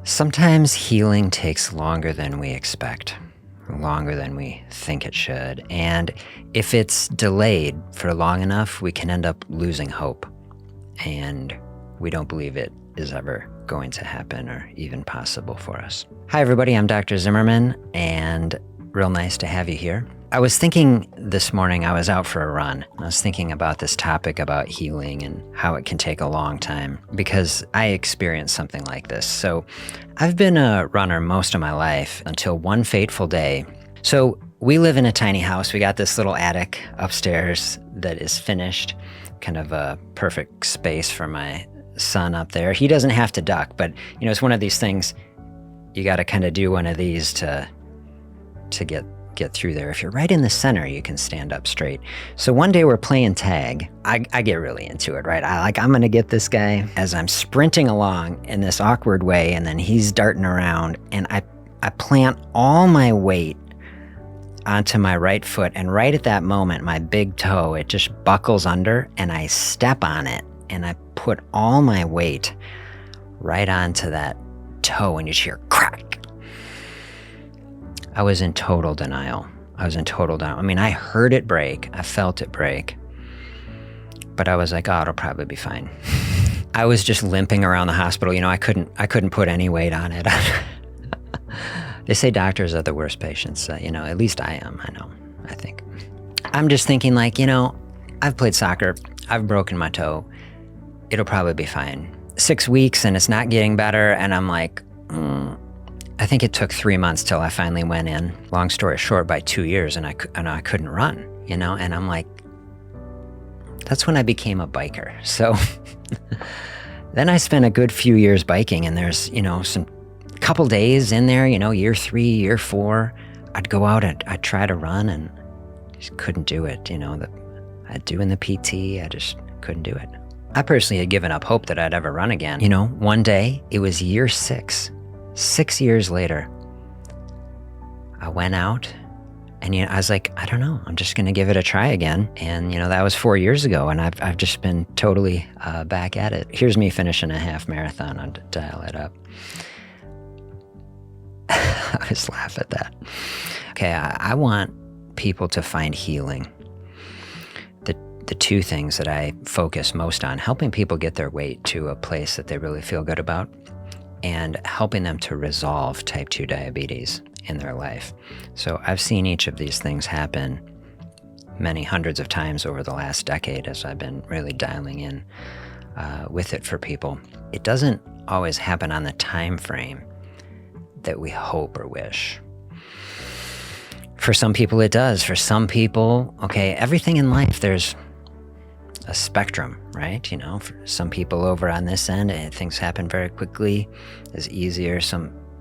Sometimes healing takes longer than we expect, longer than we think it should. And if it's delayed for long enough, we can end up losing hope. And we don't believe it is ever going to happen or even possible for us. Hi, everybody. I'm Dr. Zimmermann, and real nice to have you here. I was thinking this morning, I was out for a run. I was thinking about this topic about healing and how it can take a long time because I experienced something like this. So I've been a runner most of my life until one fateful day. So we live in a tiny house. We got this little attic upstairs that is finished, kind of a perfect space for my son up there. He doesn't have to duck, but it's one of these things, you got to kind of do one of these to get through there. If you're right in the center, you can stand up straight. So one day we're playing tag. I get really into it, right? I'm going to get this guy as I'm sprinting along in this awkward way, and then he's darting around, and I plant all my weight onto my right foot, and right at that moment, my big toe, it just buckles under, and I step on it, and I put all my weight right onto that toe, and you hear crack. I was in total denial. I mean, I heard it break. I felt it break. But I was like, oh, it'll probably be fine. I was just limping around the hospital. I couldn't put any weight on it. They say doctors are the worst patients. At least I am. I think. I'm just thinking I've played soccer. I've broken my toe. It'll probably be fine. 6 weeks and it's not getting better. And I'm like, I think it took 3 months till I finally went in. Long story short, by 2 years, and I couldn't run, and I'm like, that's when I became a biker. So then I spent a good few years biking, and there's, some couple days in there, year 3, year 4, I'd go out and I'd try to run and just couldn't do it. I'd do in the PT, I just couldn't do it. I personally had given up hope that I'd ever run again. One day, it was year 6. 6 years later, I went out and I was like, I don't know, I'm just going to give it a try again. And that was 4 years ago, and I've just been totally back at it. Here's me finishing a half marathon. I'll dial it up. I just laugh at that. Okay, I want people to find healing. The two things that I focus most on, helping people get their weight to a place that they really feel good about, and helping them to resolve type 2 diabetes in their life. So I've seen each of these things happen many hundreds of times over the last decade as I've been really dialing in with it for people. It doesn't always happen on the time frame that we hope or wish. For some people it does. For some people, everything in life, there's a spectrum, right? For some people over on this end, things happen very quickly, is easier.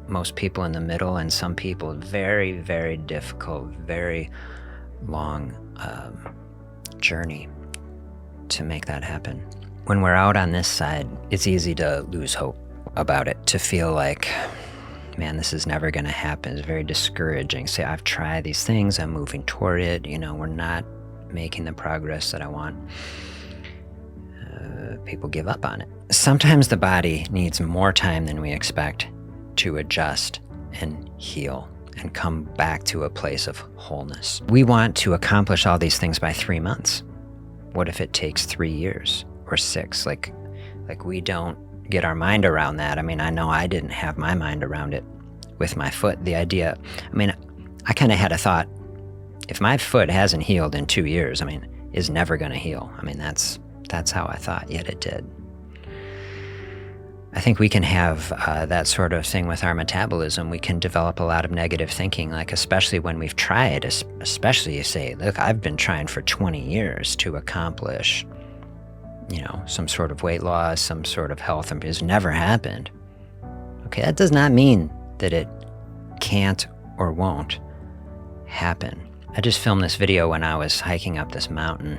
Most people in the middle, and some people very, very difficult, very long journey to make that happen. When we're out on this side, it's easy to lose hope about it, to feel like, man, this is never going to happen. It's very discouraging. Say, I've tried these things, I'm moving toward it, we're not making the progress that I want. People give up on it. Sometimes the body needs more time than we expect to adjust and heal and come back to a place of wholeness. We want to accomplish all these things by 3 months. What if it takes 3 years or 6? Like we don't get our mind around that. I know I didn't have my mind around it with my foot. The idea, I kind of had a thought, if my foot hasn't healed in 2 years, it's never going to heal. That's how I thought, yet it did. I think we can have that sort of thing with our metabolism. We can develop a lot of negative thinking, especially when we've tried, especially you say, look, I've been trying for 20 years to accomplish, some sort of weight loss, some sort of health, and it's never happened. Okay, that does not mean that it can't or won't happen. I just filmed this video when I was hiking up this mountain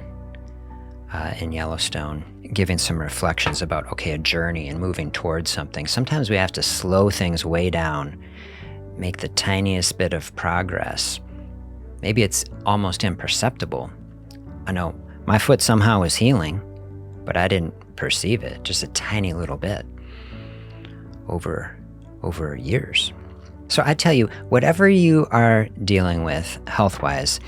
in Yellowstone, giving some reflections about, a journey and moving towards something. Sometimes we have to slow things way down, make the tiniest bit of progress. Maybe it's almost imperceptible. I know my foot somehow was healing, but I didn't perceive it, just a tiny little bit over over years. So I tell you, whatever you are dealing with health-wise,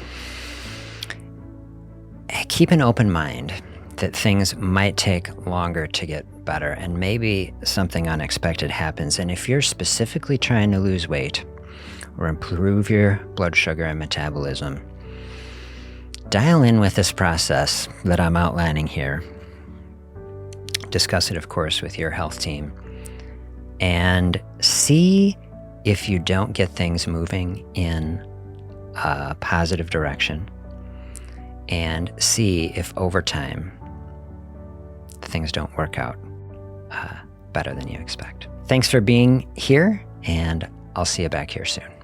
keep an open mind that things might take longer to get better, and maybe something unexpected happens. And if you're specifically trying to lose weight or improve your blood sugar and metabolism, dial in with this process that I'm outlining here. Discuss it, of course, with your health team, and see if you don't get things moving in a positive direction, and see if over time things don't work out better than you expect. Thanks for being here, and I'll see you back here soon.